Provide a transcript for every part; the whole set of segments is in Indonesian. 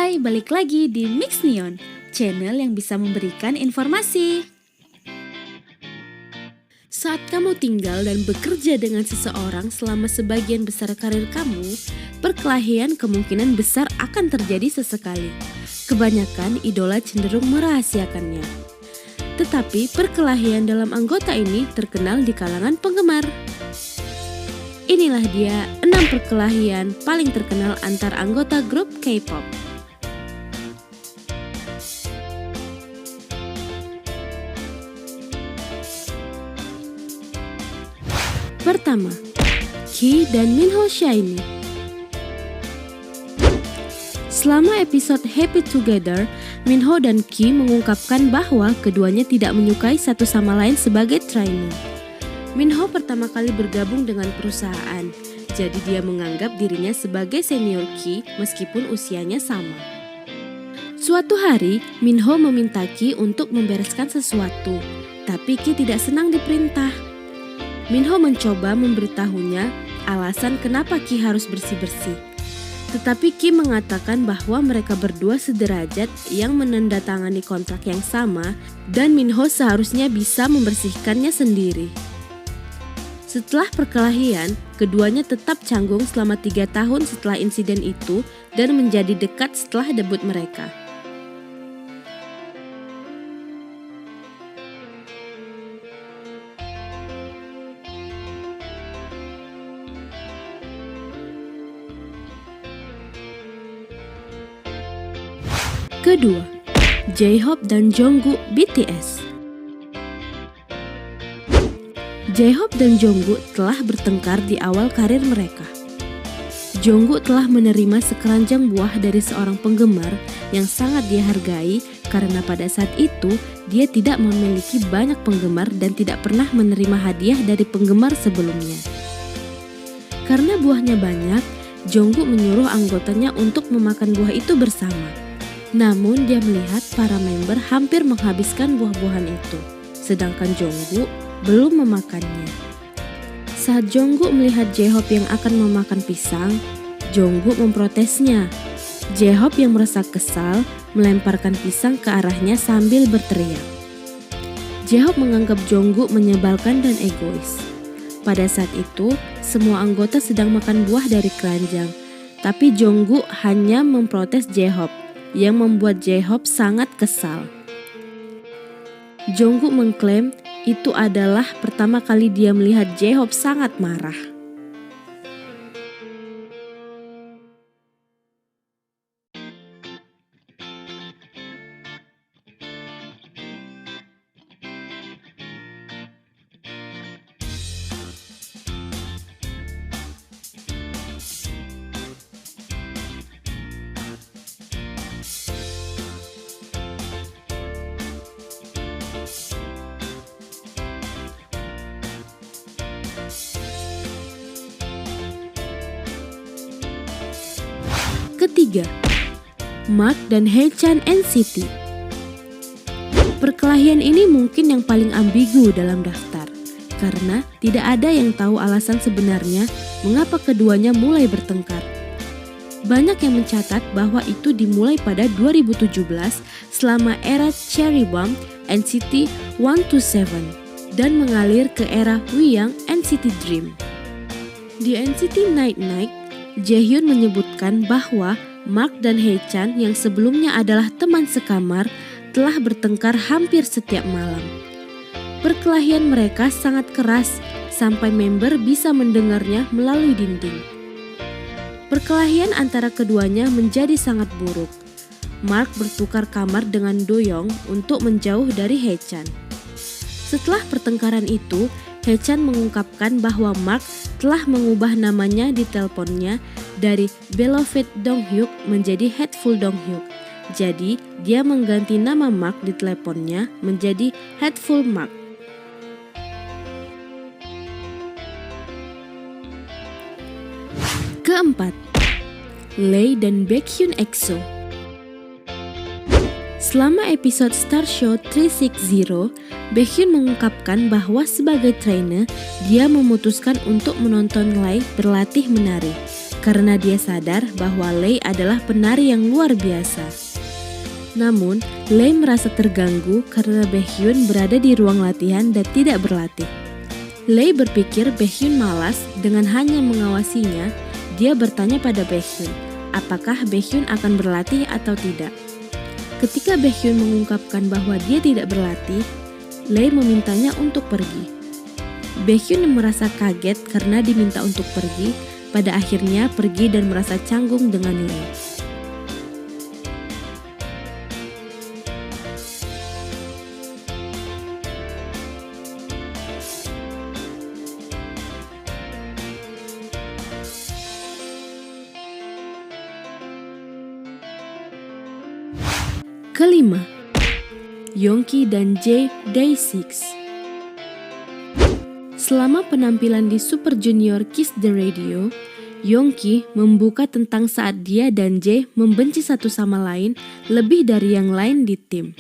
Hai, balik lagi di Mix Neon, channel yang bisa memberikan informasi. Saat kamu tinggal dan bekerja dengan seseorang selama sebagian besar karir kamu, perkelahian kemungkinan besar akan terjadi sesekali. Kebanyakan idola cenderung merahasiakannya. Tetapi perkelahian dalam anggota ini terkenal di kalangan penggemar. Inilah dia 6 perkelahian paling terkenal antar anggota grup K-pop. Pertama, Key dan Minho Shiny. Selama episode Happy Together, Minho dan Key mengungkapkan bahwa keduanya tidak menyukai satu sama lain sebagai trainee. Minho pertama kali bergabung dengan perusahaan, jadi dia menganggap dirinya sebagai senior Key meskipun usianya sama. Suatu hari, Minho meminta Key untuk membereskan sesuatu, tapi Key tidak senang diperintah. Minho mencoba memberitahunya alasan kenapa Key harus bersih-bersih. Tetapi Key mengatakan bahwa mereka berdua sederajat yang menandatangani kontrak yang sama dan Minho seharusnya bisa membersihkannya sendiri. Setelah perkelahian, keduanya tetap canggung selama 3 tahun setelah insiden itu dan menjadi dekat setelah debut mereka. Kedua, J-Hope dan Jungkook BTS. J-Hope dan Jungkook telah bertengkar di awal karir mereka. Jungkook telah menerima sekeranjang buah dari seorang penggemar yang sangat dia hargai karena pada saat itu dia tidak memiliki banyak penggemar dan tidak pernah menerima hadiah dari penggemar sebelumnya. Karena buahnya banyak, Jungkook menyuruh anggotanya untuk memakan buah itu bersama. Namun dia melihat para member hampir menghabiskan buah-buahan itu, sedangkan Jungkook belum memakannya. Saat Jungkook melihat J-Hope yang akan memakan pisang, Jungkook memprotesnya. J-Hope yang merasa kesal melemparkan pisang ke arahnya sambil berteriak. J-Hope menganggap Jungkook menyebalkan dan egois. Pada saat itu, semua anggota sedang makan buah dari keranjang, tapi Jungkook hanya memprotes J-Hope yang membuat J-Hope sangat kesal. Jungkook mengklaim itu adalah pertama kali dia melihat J-Hope sangat marah. Ketiga, Mark dan Haechan NCT. Perkelahian ini mungkin yang paling ambigu dalam daftar, karena tidak ada yang tahu alasan sebenarnya mengapa keduanya mulai bertengkar. Banyak yang mencatat bahwa itu dimulai pada 2017 selama era Cherry Bomb NCT 127 dan mengalir ke era Wiyang NCT Dream. Di NCT Night Night, Jaehyun menyebutkan bahwa Mark dan Haechan yang sebelumnya adalah teman sekamar telah bertengkar hampir setiap malam. Perkelahian mereka sangat keras sampai member bisa mendengarnya melalui dinding. Perkelahian antara keduanya menjadi sangat buruk. Mark bertukar kamar dengan Doyoung untuk menjauh dari Haechan. Setelah pertengkaran itu, Haechan mengungkapkan bahwa Mark telah mengubah namanya di teleponnya dari Beloved Donghyuk menjadi Hateful Donghyuk. Jadi, dia mengganti nama Mark di teleponnya menjadi Hateful Mark. Keempat, Lay dan Baekhyun EXO. Selama episode Star Show 360, Baekhyun mengungkapkan bahwa sebagai trainer, dia memutuskan untuk menonton Lay berlatih menari karena dia sadar bahwa Lei adalah penari yang luar biasa. Namun, Lei merasa terganggu karena Baekhyun berada di ruang latihan dan tidak berlatih. Lei berpikir Baekhyun malas dengan hanya mengawasinya. Dia bertanya pada Baekhyun, apakah Baekhyun akan berlatih atau tidak. Ketika Baekhyun mengungkapkan bahwa dia tidak berlatih, Lei memintanya untuk pergi. Baekhyun merasa kaget karena diminta untuk pergi, pada akhirnya pergi dan merasa canggung dengan Lei. Kelima, Youngki dan Jae Day 6. Selama penampilan di Super Junior Kiss the Radio, Youngki membuka tentang saat dia dan Jae membenci satu sama lain lebih dari yang lain di tim.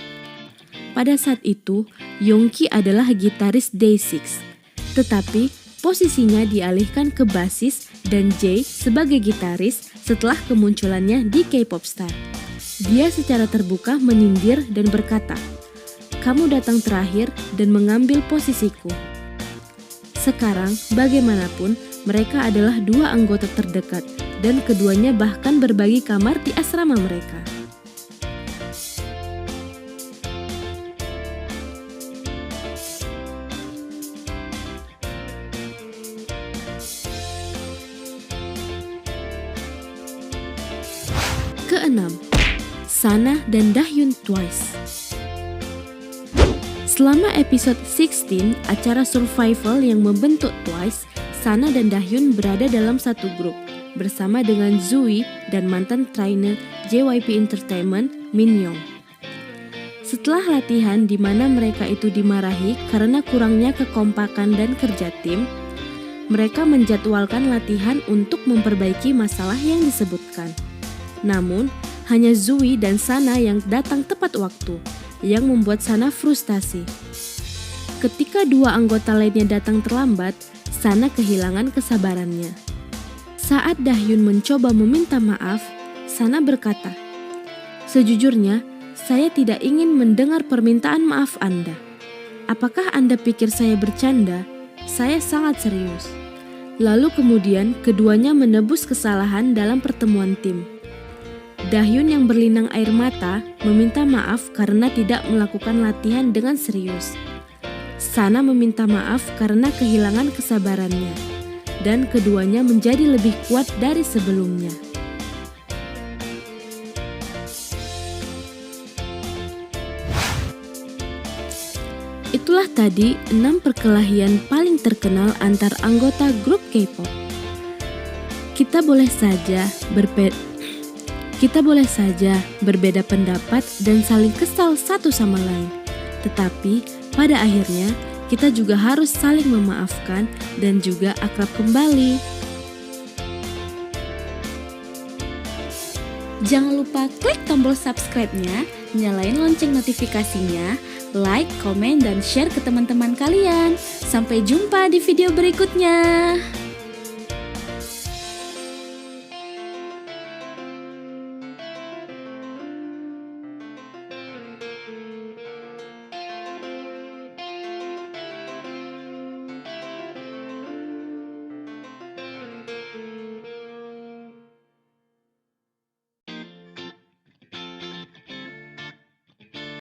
Pada saat itu, Youngki adalah gitaris Day 6, tetapi posisinya dialihkan ke bassis dan Jae sebagai gitaris setelah kemunculannya di K-pop Star. Dia secara terbuka menyindir dan berkata, "Kamu datang terakhir dan mengambil posisiku." Sekarang, bagaimanapun, mereka adalah dua anggota terdekat dan keduanya bahkan berbagi kamar di asrama mereka. Keenam, Sana dan Dahyun Twice. Selama episode 16, acara survival yang membentuk Twice, Sana dan Dahyun berada dalam satu grup bersama dengan Zui dan mantan trainer JYP Entertainment, Min Young. Setelah latihan di mana mereka itu dimarahi karena kurangnya kekompakan dan kerja tim, mereka menjadwalkan latihan untuk memperbaiki masalah yang disebutkan. Namun, hanya Zui dan Sana yang datang tepat waktu, yang membuat Sana frustasi. Ketika dua anggota lainnya datang terlambat, Sana kehilangan kesabarannya. Saat Dahyun mencoba meminta maaf, Sana berkata, "Sejujurnya, saya tidak ingin mendengar permintaan maaf Anda. Apakah Anda pikir saya bercanda? Saya sangat serius." Lalu kemudian keduanya menebus kesalahan dalam pertemuan tim. Dahyun yang berlinang air mata meminta maaf karena tidak melakukan latihan dengan serius. Sana meminta maaf karena kehilangan kesabarannya, dan keduanya menjadi lebih kuat dari sebelumnya. Itulah tadi 6 perkelahian paling terkenal antar anggota grup K-pop. Kita boleh saja berbeda pendapat dan saling kesal satu sama lain. Tetapi pada akhirnya kita juga harus saling memaafkan dan juga akrab kembali. Jangan lupa klik tombol subscribe-nya, nyalain lonceng notifikasinya, like, komen, dan share ke teman-teman kalian. Sampai jumpa di video berikutnya.